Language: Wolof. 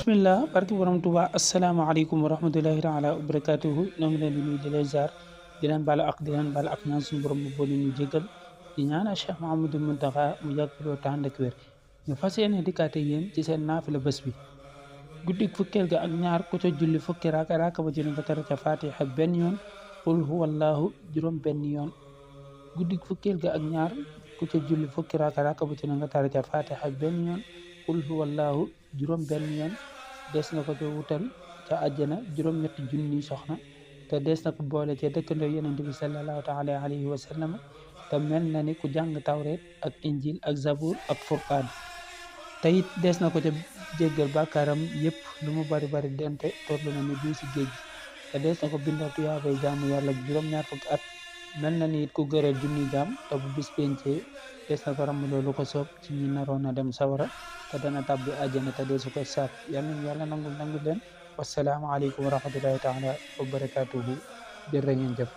bismillah barki borom Tuuba asalaamaaleykum wa rahmatullahi taala wa barakatuhu ñoo ngi leen di nuyu di leen ziar di leen baal ak di leen baal ak ñaan suñu borom bu boole ñu jégal di ñaanal Cheikh Mouhamadou Mountakha mu yàgg fi loolu tànd ak wér ñu fas yéene dikkaate yéen ci seen naafila bés bi guddik fukkeel ga ak ñaar ku ca julli fukki raaka ba ci nga tara ca fatiha benn yoon qul huwallahu juróom benn yoon guddik fukkeel ga ak ñaar ku ca julli fukki raaka ba ci nga tara ca fatiha benn yoon qul huwallahu juróom benn yoon des na ko ca wutal ca àjjana juróom-ñetti junni soxna te des na ko boole ca dëkkandoo yonent bi sallallahu taala alayhi wa sallam te mel na ni ku jàng tawreet ak injil ak zabur ak furqaan te it des na ko ca jéggal bàkkaaram yépp lu mu bari dente tollu na ni bii si géej gi te des na ko bindal tuyaabay jaamu yàlla juróom-ñaar fukki at mel na ni it ku gëreel junni jaam te bu bis pencee des na ko ramm loolu ko soob ci ñi naroon a dem sawara te dana tàbbi àjjana te deesu ko saaf yàlla nangul leen wassalaamu aleykum wa rahmatullahi taala wa barakatuhu jërë ngeen jëf